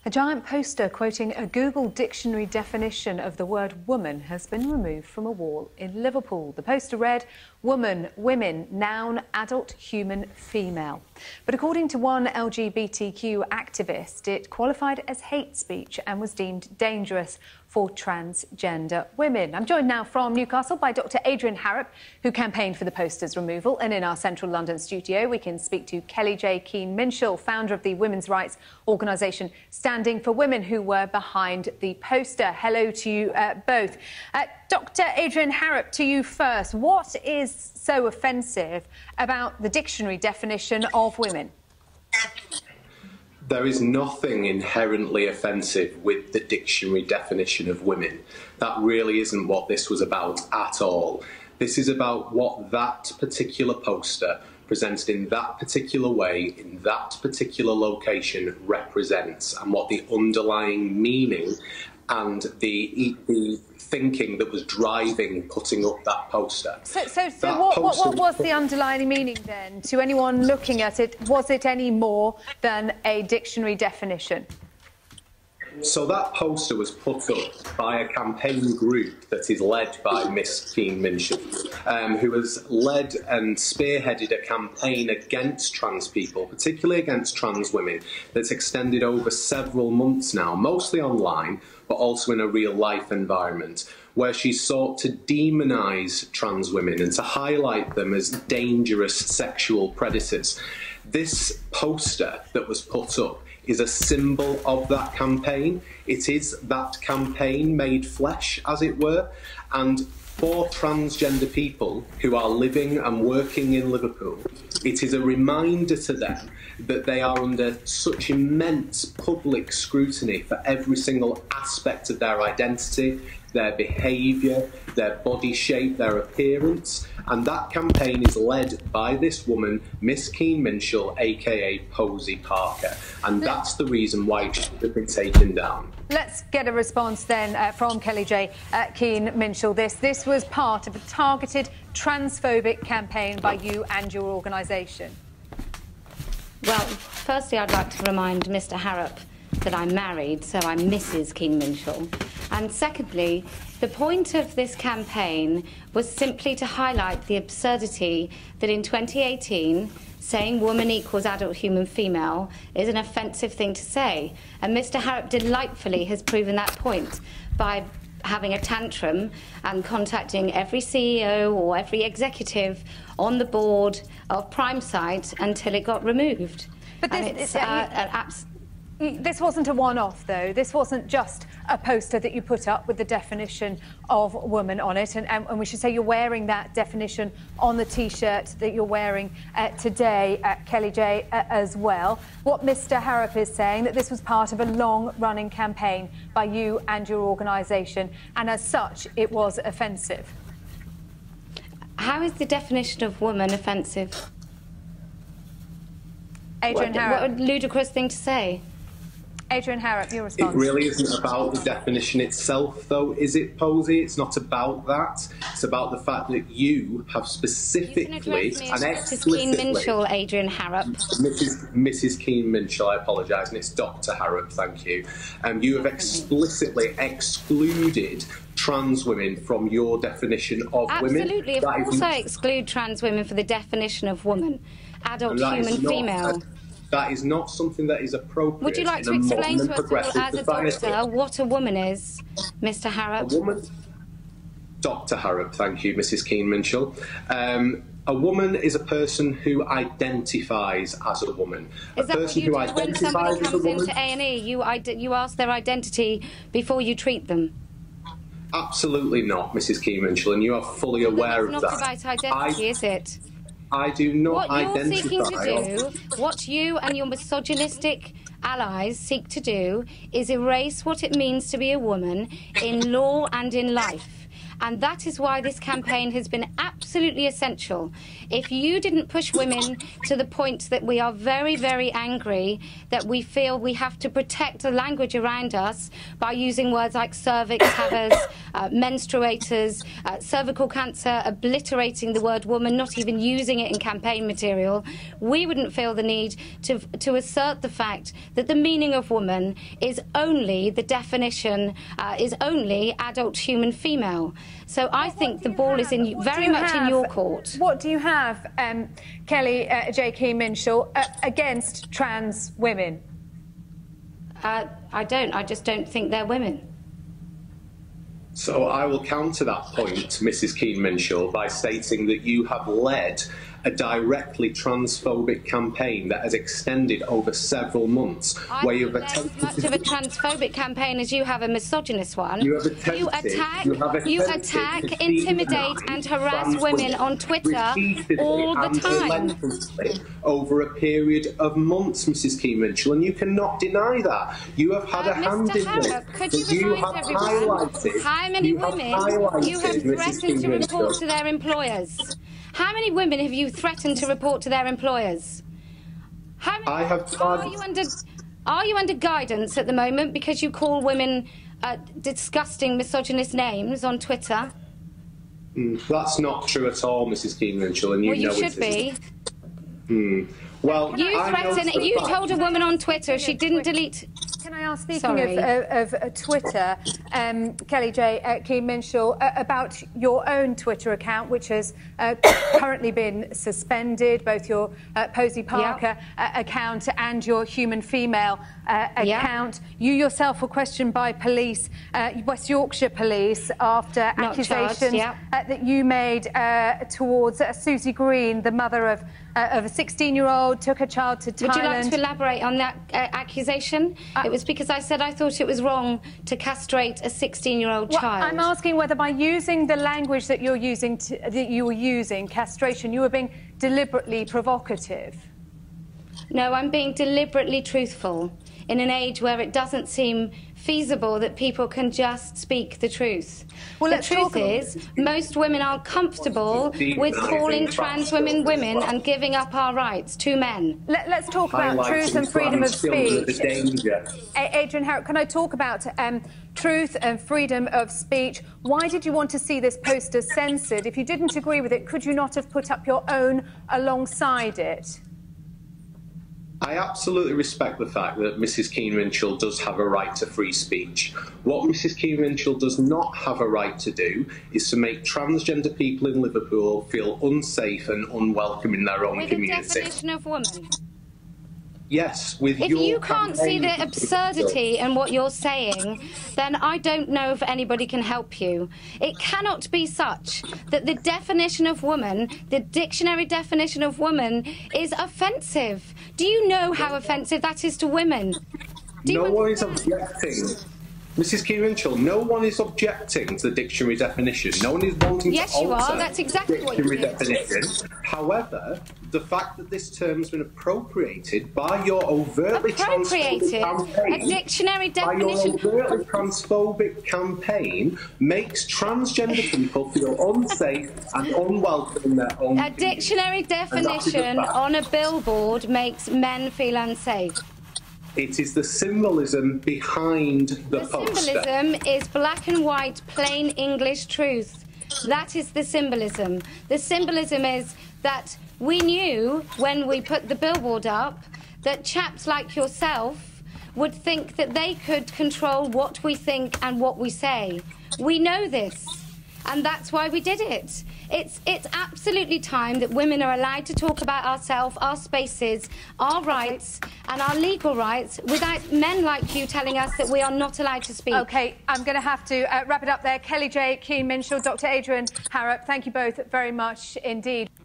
A giant poster quoting a Google dictionary definition of the word woman has been removed from a wall in Liverpool. The poster read, woman, women, noun, adult, human, female. But according to one LGBTQ activist, it qualified as hate speech and was deemed dangerous for transgender women. I'm joined now from Newcastle by Dr. Adrian Harrop, who campaigned for the poster's removal. And in our central London studio, we can speak to Kelly J. Keane-Minshall, founder of the women's rights organisation Standing for Women, who were behind the poster. Hello to you both. Dr. Adrian Harrop, to you first. What is so offensive about the dictionary definition of women? There is nothing inherently offensive with the dictionary definition of women. That really isn't what this was about at all. This is about what that particular poster, presented in that particular way, in that particular location, represents, and what the underlying meaning and the thinking that was driving putting up that poster. So what was the underlying meaning then? To anyone looking at it, was it any more than a dictionary definition? So that poster was put up by a campaign group that is led by Miss Keane-Minshall, who has led and spearheaded a campaign against trans people, particularly against trans women, that's extended over several months now, mostly online, but also in a real-life environment, where she sought to demonise trans women and to highlight them as dangerous sexual predators. This poster that was put up is a symbol of that campaign. It is that campaign made flesh, as it were, and for transgender people who are living and working in Liverpool, it is a reminder to them that they are under such immense public scrutiny for every single aspect of their identity, their behaviour, their body shape, their appearance. And that campaign is led by this woman, Miss Keane-Minshall, aka Poise Parker. And that's the reason why it should have been taken down. Let's get a response then from Kelly J. Keane-Minshall. This was part of a targeted transphobic campaign by you and your organisation. Well, firstly, I'd like to remind Mr. Harrop that I'm married, so I'm Mrs. Keane-Minshall. And secondly, the point of this campaign was simply to highlight the absurdity that in 2018, saying woman equals adult human female is an offensive thing to say. And Mr. Harrop delightfully has proven that point by having a tantrum and contacting every CEO or every executive on the board of PrimeSite until it got removed. But this wasn't a one-off, though. This wasn't just a poster that you put up with the definition of woman on it. And we should say you're wearing that definition on the T-shirt that you're wearing today, Kelly J, as well. What Mr. Harrop is saying, that this was part of a long-running campaign by you and your organisation, and as such, it was offensive. How is the definition of woman offensive? Adrian Harrop. What a ludicrous thing to say. Adrian Harrop, your response. It really isn't about the definition itself, though, is it, Posey? It's not about that. It's about the fact that you have specifically and explicitly... Mrs. Keane-Minshall, Adrian Harrop. Mrs. Keane-Minshall, I apologise, and it's Dr. Harrop, thank you. You have explicitly excluded trans women from your definition of women. Absolutely, of course I exclude trans women for the definition of woman. Adult human female. That is not something that is appropriate. Would you like to explain to us, as a doctor, what a woman is, Mr. Harrop? A woman, Dr. Harrop, thank you, Mrs. Keane-Minshall. A woman is a person who identifies as a woman. Is that what you do when somebody comes into A&E? You ask their identity before you treat them? Absolutely not, Mrs. Keane-Minshall, and you are fully aware of that. It's not about identity, is it? I do not identify... What you're seeking to do, what you and your misogynistic allies seek to do, is erase what it means to be a woman in law and in life. And that is why this campaign has been absolutely essential. If you didn't push women to the point that we are very, very angry, that we feel we have to protect the language around us by using words like cervix havers, menstruators, cervical cancer, obliterating the word woman, not even using it in campaign material, we wouldn't feel the need to assert the fact that the meaning of woman is only the definition, is only adult human female. So I think the ball is very much in your court. What do you have, Kelly J. Keane-Minshall, against trans women? I don't. I just don't think they're women. So I will counter that point, Mrs. Keane-Minshall, by stating that you have led a directly transphobic campaign that has extended over several months. Where you've attempted as much of a transphobic campaign as you have a misogynist one. You attack, intimidate and harass women on Twitter all the time. Over a period of months, Mrs. Keane-Minshall, and you cannot deny that. You have had a hand in this. Could you remind everyone how many women you have threatened to report to their employers? How many women have you threatened to report to their employers? How many, are you under guidance at the moment because you call women disgusting misogynist names on Twitter? That's not true at all, Mrs. Keane-Minshall, and you know it is. Well, you told a woman on Twitter she didn't delete. Can I ask, speaking of Twitter, Kelly J. Keane-Minshall, about your own Twitter account, which has currently been suspended, both your Poise Parker account and your Human Female account. You yourself were questioned by police, West Yorkshire Police, after accusations that you made towards Susie Green, the mother of a 16-year-old, took her child to Thailand. Would you like to elaborate on that accusation? It was because I said I thought it was wrong to castrate a 16-year-old child. I'm asking whether by using the language that you're using, castration, you were being deliberately provocative. No, I'm being deliberately truthful in an age where it doesn't seem feasible that people can just speak the truth. Well, the truth is, most women are comfortable with calling trans women women and giving up our rights to men. Let's talk about truth and freedom of speech. Adrian Harrop, can I talk about truth and freedom of speech? Why did you want to see this poster censored? If you didn't agree with it, could you not have put up your own alongside it? I absolutely respect the fact that Mrs. Keane-Minshall does have a right to free speech. What Mrs. Keane-Minshall does not have a right to do is to make transgender people in Liverpool feel unsafe and unwelcome in their own community. With the definition of woman. Yes, with your If you can't see the absurdity in what you're saying, then I don't know if anybody can help you. It cannot be such that the definition of woman, the dictionary definition of woman, is offensive. Do you know how offensive that is to women? No one is objecting. Mrs. Keane-Minshall, no one is objecting to the dictionary definition. No one is wanting to alter you are. That's exactly the dictionary what you definition. However, the fact that this term's been appropriated by your overtly transphobic campaign, a dictionary definition, by your overtly transphobic campaign, makes transgender people feel unsafe and unwelcome in their own. A dictionary definition on a billboard makes men feel unsafe. It is the symbolism behind the poster. The symbolism is black and white, plain English truth. That is the symbolism. The symbolism is that we knew when we put the billboard up that chaps like yourself would think that they could control what we think and what we say. We know this, and that's why we did it. It's absolutely time that women are allowed to talk about ourselves, our spaces, our rights and our legal rights without men like you telling us that we are not allowed to speak. OK, I'm going to have to wrap it up there. Kelly J. Keane-Minshall, Dr. Adrian Harrop, thank you both very much indeed.